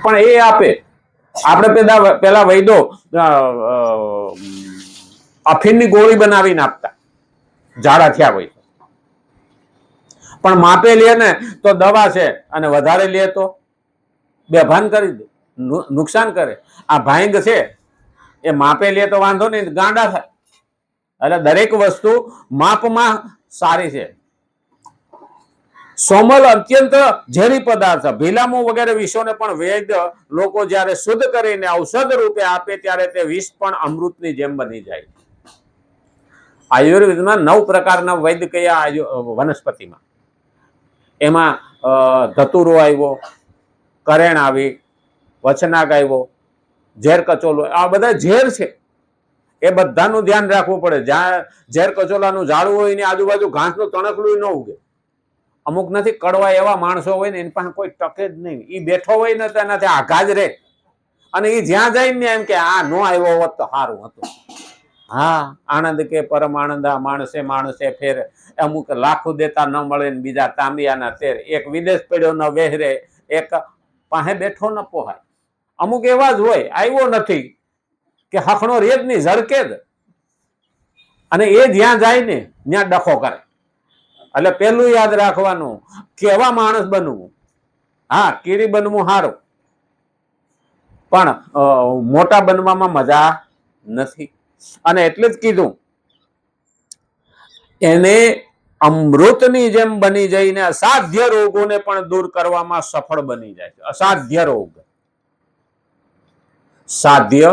પણ એ આપે. આપણે પેલા વૈદો અફીણની ગોળી બનાવીને આપતા ઝાડા થયા હોય, પણ માપે લે ને તો દવા છે અને વધારે લે તો બેભાન કરી દે, નુકસાન કરે. આ ભાંગ છે એ માપે લે તો વાંધો નહીં, ગાંડા થાય. એટલે દરેક વસ્તુ માપમાં સારી છે. સોમલ અત્યંત ઝેરી પદાર્થ, ભીલામો વગેરે વિષોને પણ વૈદ લોકો જ્યારે શુદ્ધ કરીને ઔષધ રૂપે આપે ત્યારે તે વિષ પણ અમૃતની જેમ બની જાય. આયુર્વેદમાં 9 પ્રકારના વૈદ કયા વનસ્પતિમાં? એમાં ધતુરો આવ્યો, કરેણ આવી, વચનાગ આવ્યો, ઝેર કચોલો, આ બધા ઝેર છે. એ બધાનું ધ્યાન રાખવું પડે. જ્યાં ઝેર કચોલાનું ઝાડવું હોય એની આજુબાજુ ઘાસનું તણકલું ન ઉગે. અમુક નથી કડવા એવા માણસો હોય ને એની પાસે કોઈ ટકે જ નહીં. એ બેઠો હોય ને તો એનાથી આઘા જ રહે, અને એ જ્યાં જાય ને એમ કે આ નો આવ્યો હોત તો સારું હતું. હા, આનંદ કે પરમ આનંદ, માણસે માણસે ફેર, અમુક લાખો દેતા ન મળે ને બીજા તાંબિયાના તેર, એક વિદેશ પડ્યો ન વહેરે, એક પાસે બેઠો ન પોહાય. અમુક એવા જ હોય, આવ્યો નથી કે હખણો રેજ ની ઝળકે જ, અને એ જ્યાં જાય ને ત્યાં ડખો કરે. એટલે પેલું યાદ રાખવાનું, કેવા માણસ બનવું. હા, કીડી બનવું સારું, પણ મોટા બનવામાં મજા નથી. અને એટલે જ કીધું એને અમૃતની જેમ બની જઈને અસાધ્ય રોગોને પણ દૂર કરવામાં સફળ બની જાય છે. અસાધ્ય રોગ, સાધ્ય,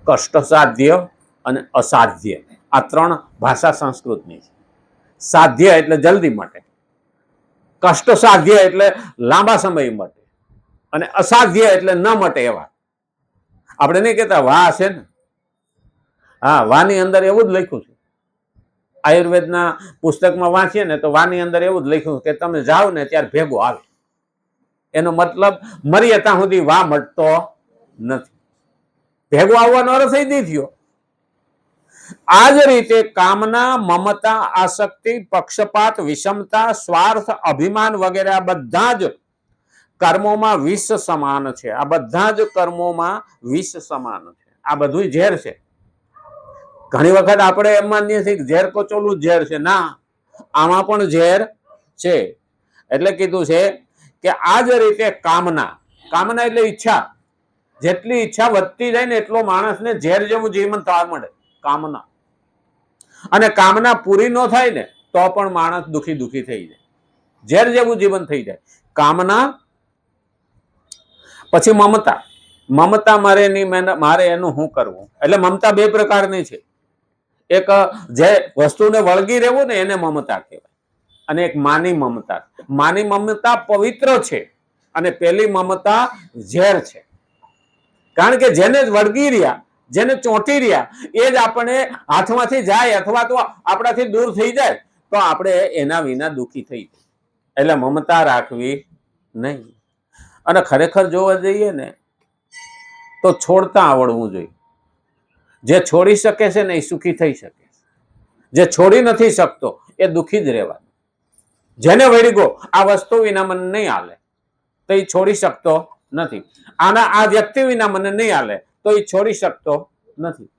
કષ્ટ સાધ્ય અને અસાધ્ય, આ 3 ભાષા સંસ્કૃતની છે. સાધ્ય એટલે જલ્દી માટે, કષ્ટ સાધ્ય એટલે લાંબા સમય માટે, અને અસાધ્ય એટલે ન મટે એવા. આપણે નહીં કહેતા વાહ છે ને, હા, વાની અંદર એવું જ લખ્યું છે. આયુર્વેદના પુસ્તકમાં વાંચીએ ને તો વાની અંદર એવું જ લખ્યું કે તમે જાઓ ને ત્યારે ભેગો આવે. એનો મતલબ મરીએ ત્યાં સુધી વા મટતો નથી. ભેગો આવવાનો અર્થ એ નહીં થયો. આ જ રીતે કામના, મમતા, આસક્તિ, પક્ષપાત, વિષમતા, સ્વાર્થ, અભિમાન વગેરે આ બધા જ કર્મોમાં વિષ સમાન છે. આ બધા જ કર્મોમાં વિષ સમાન છે. આ બધું ઝેર છે. ઘણી વખત આપણે એમ માનીએ છીએ કે ઝેર કચોલું ઝેર છે. ના, આમાં પણ ઝેર છે. એટલે કીધું છે કે આ જ રીતે કામના, કામના એટલે ઈચ્છા, જેટલી ઈચ્છા વધતી જાય ને એટલો માણસને ઝેર જેવું જીવન થવા મળે. કામના, અને કામના પૂરી ન થાય ને તો પણ માણસ દુખી થઈ જાય, ઝેર જેવું જીવન થઈ જાય. કામના, પછી મમતા. મમતા મારે એનું શું કરવું. એટલે મમતા 2 પ્રકારની છે. એક જે વસ્તુને વળગી રહેવું ને એને મમતા કહેવાય, અને એક માની મમતા. માની મમતા પવિત્ર છે, અને પેલી મમતા ઝેર છે. કારણ કે જેને વળગી રહ્યા, જેને ચોંટી રહ્યા, એ જ આપણે હાથમાંથી જાય અથવા તો આપણાથી દૂર થઈ જાય તો આપણે એના વિના દુઃખી થઈ જાય. એટલે મમતા રાખવી નહીં. અને ખરેખર જોવા જઈએ ને તો છોડતા આવડવું જોઈએ. જે છોડી શકે છે ને એ સુખી થઈ શકે, જે છોડી નથી શકતો એ દુઃખી જ રહેવાનું. જેને વળગો આ વસ્તુ વિના મને નહીં હાલે તો એ છોડી શકતો નથી. આ વ્યક્તિ વિના મને નહીં હાલે તો એ છોડી શકતો નથી,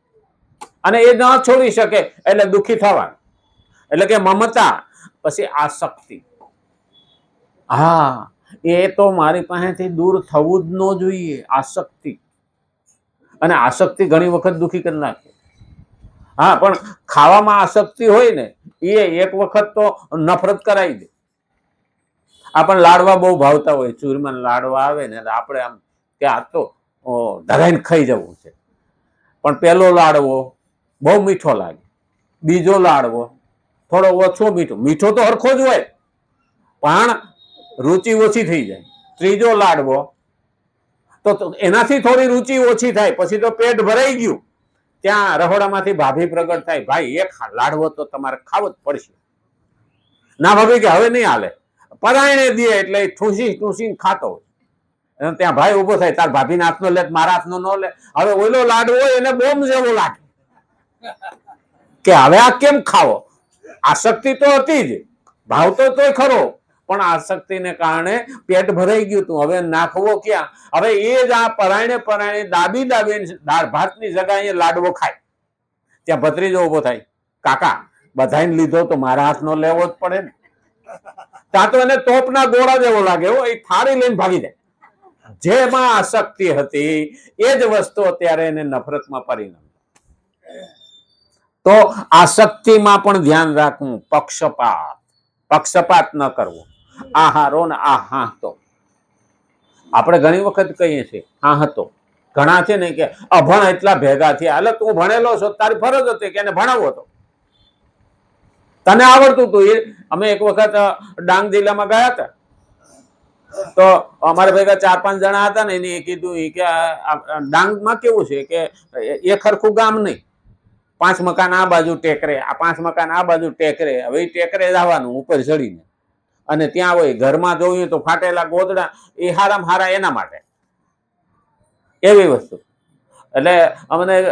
અને એ ન છોડી શકે એટલે દુઃખી થવાનું. એટલે કે મમતા, પછી આસક્તિ. હા, એ તો મારી પાસેથી દૂર થવું જ ન જોઈએ. આસક્તિ, અને આસક્તિ ઘણી વખત દુઃખી કરી નાખે. હા, પણ ખાવામાં આસક્તિ હોય ને એ એક વખત તો નફરત કરાવી દે. આપણને લાડવા બહુ ભાવતા હોય, ચૂરમા લાડવા આવે ને આપણે આમ કે આ તો ધરાઈને ખાઈ જવું છે. પણ પેલો લાડવો બહુ મીઠો લાગે, બીજો લાડવો થોડો ઓછો મીઠો, મીઠો તો હરખો જ હોય પણ રુચિ ઓછી થઈ જાય. ત્રીજો લાડવો તો એનાથી થોડી રુચિ ઓછી થાય, પછી તો પેટ ભરાઈ ગયું. ત્યાં રહોડામાંથી ભાભી પ્રગટ થાય, ભાઈ એક લાડવો તો તમારે ખાવો જ પડશે. ના ભાભી કે હવે નહીં હાલે. પરાયણે દે એટલે ઠૂસી ખાતો હોય. ત્યાં ભાઈ ઉભો થાય, તાર ભાભીના હાથનો લે મારા હાથનો ન લે. હવે ઓલો લાડવો હોય એને બોમ્બ જેવો લાગે કે હવે આ કેમ ખાવો. આસક્તિ તો હતી જ, ભાવતો તોય ખરો, પણ આસક્તિને કારણે પેટ ભરાઈ ગયું હતું. હવે નાખવો ક્યાં? હવે એ જ આ પરાયણે દાબી દાળ ભાતની જગ્યાએ લાડવો ખાય. ત્યાં ભત્રીજો ઉભો થાય, કાકા બધાને લીધો તો મારા હાથનો લેવો જ પડે ને. ત્યાં તો એને તોપના ગોળા જેવો લાગે, એ થાળી લઈને ભાગી જાય. જેમાં આસક્તિ હતી એ જ વસ્તુ અત્યારે એને નફરતમાં પરિણમે. તો આસક્તિમાં પણ ધ્યાન રાખવું, પક્ષપાત ન કરવો. આહારો ને આ તો આપણે ઘણી વખત કહીએ છીએ હા તો ઘણા છે ને કે અભણ એટલા ભેગા થયા, એટલે તું ભણેલો છો, તારી ફરજ હતી કે એને ભણાવવો હતો, તને આવડતું હતું. એ અમે એક વખત ડાંગ જિલ્લામાં ગયા હતા, તો અમારા ભેગા 4-5 જણા હતા ને, એને કીધું કે ડાંગમાં કેવું છે કે એ ખરખું ગામ નહીં, 5 મકાન આ બાજુ ટેકરે, આ 5 મકાન આ બાજુ ટેકરે. હવે એ ટેકરે જવાનું ઉપર ચડીને, અને ત્યાં હોય ઘરમાં જોઈએ તો ફાટેલા ગોદડા, એ હારામાં હારા એના માટે એવી વસ્તુ. એટલે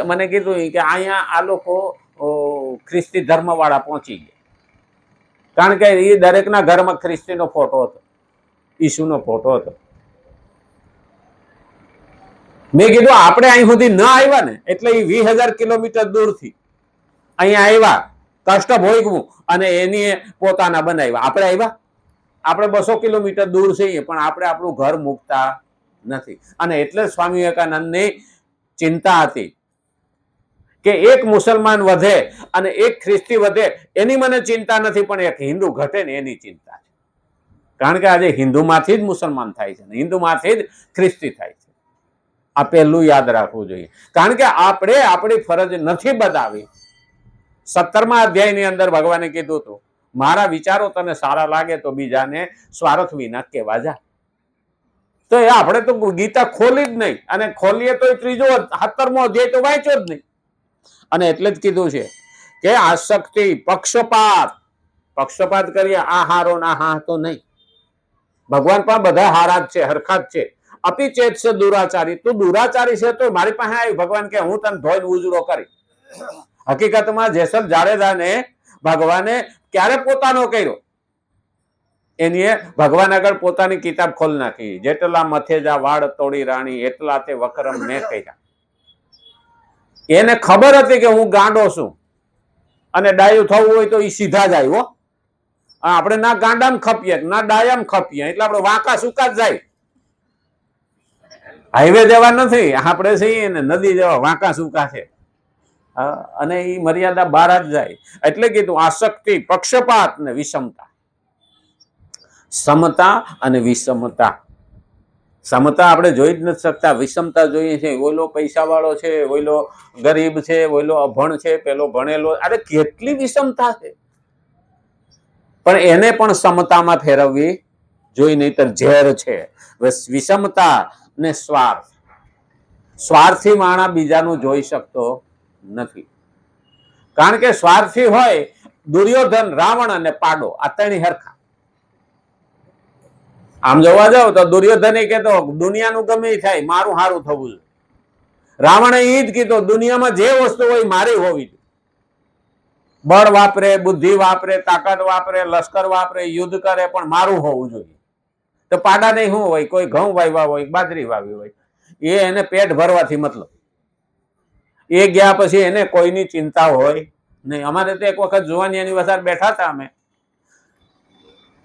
મને કીધું કે અહીંયા આ લોકો ખ્રિસ્તી ધર્મ વાળા પહોંચી ગયા, કારણ કે એ દરેકના ઘરમાં ખ્રિસ્તીનો ફોટો હતો, ઈસુનો ફોટો હતો. મેં કીધું આપણે અહીં સુધી ન આવ્યા ને, એટલે એ 20,000 કિલોમીટર દૂરથી અહીંયા આવ્યા, કષ્ટ ભોગવું અને એની પોતાના બનાવ્યા. આપણે આવ્યા, આપણે 200 કિલોમીટર દૂર છીએ, પણ આપણે આપણું ઘર મૂકતા નથી. અને એટલે સ્વામી વિવેકાનંદની ચિંતા હતી કે એક મુસલમાન વધે અને એક ખ્રિસ્તી વધે એની મને ચિંતા નથી, પણ એક હિન્દુ ઘટે ને એની ચિંતા છે. કારણ કે આજે હિન્દુમાંથી જ મુસલમાન થાય છે, હિન્દુમાંથી જ ખ્રિસ્તી થાય છે. આ પહેલું યાદ રાખવું જોઈએ, કારણ કે આપણે આપણી ફરજ નથી બતાવી. 17મા અધ્યાયની અંદર ભગવાને કીધું હતું, મારા વિચારો તને સારા લાગે તો બીજાને સ્વાર્થ વિના કહેવા જા. તો એ આપણે તો ગીતા ખોલી જ નહીં, અને ખોલીએ તો 17મો અધ્યાય તો વાંચ્યો જ નહીં. અને એટલે જ કીધું છે કે આસક્તિ, પક્ષપાત કરીએ, આ હારો ના હા તો નહીં. ભગવાન પણ બધા હારા જ છે, હરખા જ છે. અપિચેત છે દુરાચારી, તું દુરાચારી છે તો મારી પાસે આવી. ભગવાન કે હું તને ધોઈને ઉજળો કરી. હકીકતમાં જેસલ જાડેજાને ભગવાને ક્યારે પોતાનો કર્યો? એની ભગવાન આગળ પોતાની કિતાબ ખોલ નાખી. જેટલા મથેજા વાળ તોડી રાણી, એટલા તે વકરમ મેં કર્યા. એને ખબર હતી કે હું ગાંડો છું, અને ડાયું થવું હોય તો એ સીધા જ આવ્યો. આપણે ના ગાંડામાં ખપીએ ના ડાયામાં ખપીએ, એટલે આપણે વાંકા સુકા જ જાય. હાઈવે જેવા નથી આપણે, છીએ ને નદી જેવા વાંકા સુકા છે. અને એ મર્યાદા બહાર જ જાય. એટલે કીધું આસક્તિ, પક્ષપાત ને વિષમતા. સમતા અને વિષમતા. સમતા આપણે જોઈ જ નથી શકતા, વિષમતા જોઈએ છે. ઓલો પૈસા વાળો છે, ઓલો ગરીબ છે, ઓલો અભણ છે, પેલો ભણેલો. અરે કેટલી વિષમતા છે, પણ એને પણ સમતામાં ફેરવવી જોઈ, નહીતર ઝેર છે. વિષમતા ને સ્વાર્થ. સ્વાર્થી માણસ બીજાનું જોઈ શકતો નથી, કારણ કે સ્વાર્થી હોય દુર્યોધન, રાવણ અને પાડો, આ ત્રણેય હરખા. આમ જોવા જાવ તો દુર્યોધન એ કહેતો દુનિયાનું ગમે થાય, મારું સારું થવું જોઈએ. રાવણે એ જ કીધું દુનિયામાં જે વસ્તુ હોય મારી હોવી જોઈએ. બળ વાપરે, બુદ્ધિ વાપરે, તાકાત વાપરે, લશ્કર વાપરે, યુદ્ધ કરે, પણ મારું હોવું જોઈએ. તો પાડા નહીં શું હોય? કોઈ ઘઉં વાવ્યા હોય, બાજરી વાવી હોય, એને પેટ ભરવાથી મતલબ. એ ગયા પછી એને કોઈની ચિંતા હોય નહીં. અમારે તો એક વખત જુવાનિયાની વસાર બેઠા હતા અમે,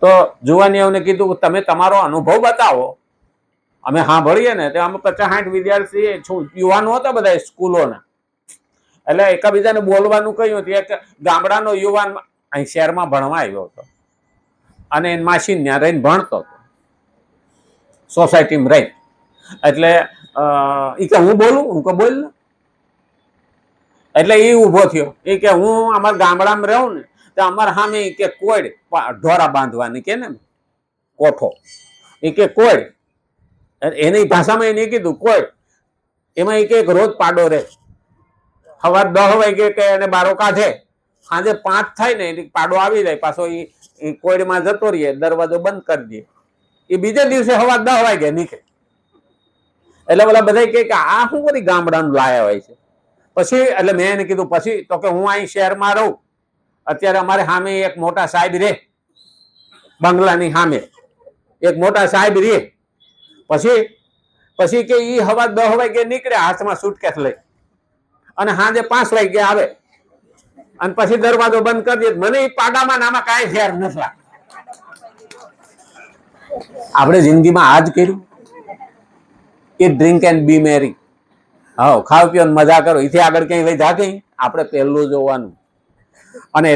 તો જુવાનિયાઓને કીધું તમે તમારો અનુભવ બતાવો. અમે સાંભળીએ ને, તો અમે 50-60 વિદ્યાર્થી યુવાનો હતા બધા સ્કૂલોના. એટલે એકબીજાને બોલવાનું કહ્યું હતું. એક ગામડાનો યુવાન અહીં શહેરમાં ભણવા આવ્યો હતો, અને માસી ત્યાં રહીને ભણતો હતો, સોસાયટીમાં રહી. એટલે એ કે હું બોલું, હું કે બોલ. એટલે એ ઊભો થયો. એ કે હું અમારા ગામડામાં રહું ને, તો અમારા સામે કે કોડ ઢોરા બાંધવાની કે ને કોઠો, એ કે કોડ, એની ભાષામાં એને કીધું કોડ. એમાં એક રોજ પાડો રહે. સવાર 10 વાગે કે એને બારો કાઢે, સાંજે 5 થાય ને એટલે પાડો આવી જાય પાછો. એ કોઈડમાં જતો રહીએ, દરવાજો બંધ કરી દે. એ બીજે દિવસે સવાર 10 વાગે નીકળે. એટલે પેલા બધા કે આ શું બધી ગામડાનું લાયા હોય છે. પછી એટલે મેં એને કીધું પછી, તો કે હું અહીં શહેરમાં રહું, અત્યારે અમારે સામે એક મોટા સાહેબ રે, બંગલાની સામે એક મોટા સાહેબ રે, પછી કે ઈ હવા 10 વાગે નીકળે હાથમાં સુટકેસ લઈ અને સાંજે 5 વાગે આવે અને પછી દરવાજો બંધ કરી દે. મને ઈ પાડામાં નામાં કાંઈ ફેર નથી. આપણે જિંદગીમાં આ જ કર્યું કે ડ્રિંક એન્ડ બી મેરી. હા, ખાવ પીઓ મજા કરો, એથી આગળ કઈ વઈ જા કઈ આપણે પહેલું જોવાનું. અને